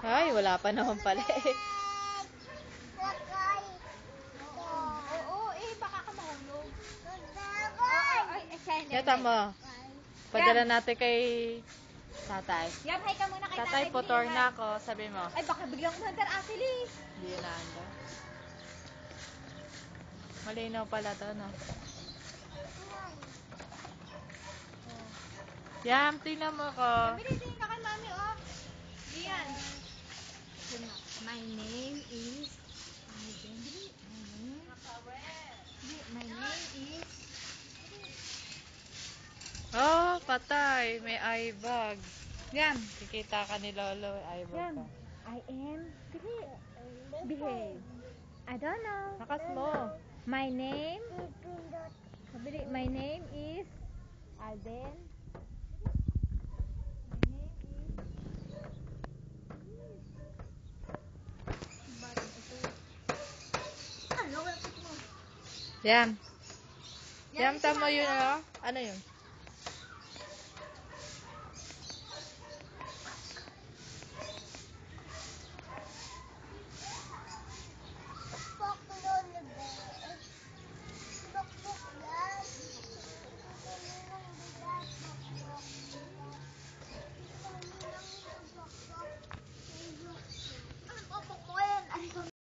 Ay, wala pa naman pala eh. Oo, baka ka mahulog. Yata mo. Padala natin kay tatay. Yam, hi ka muna kay Tatay, potor na ako. Sabi mo. Ay, baka biglang umandar, Asili. Hindi yun naanda. Malinaw pala to, no? Yam, tingnan mo ko. Bilitin ka kay mami, oh. Diyan. My name is... My name is... Oh, patay. May eye bag. Yam. Kikita ka ni Lolo, eye bag Yam. ka. I am... Behave. I don't know. Lakas mo. My name... My name is... Alden. Yam. Yam, tama yun, oh. Ano yun?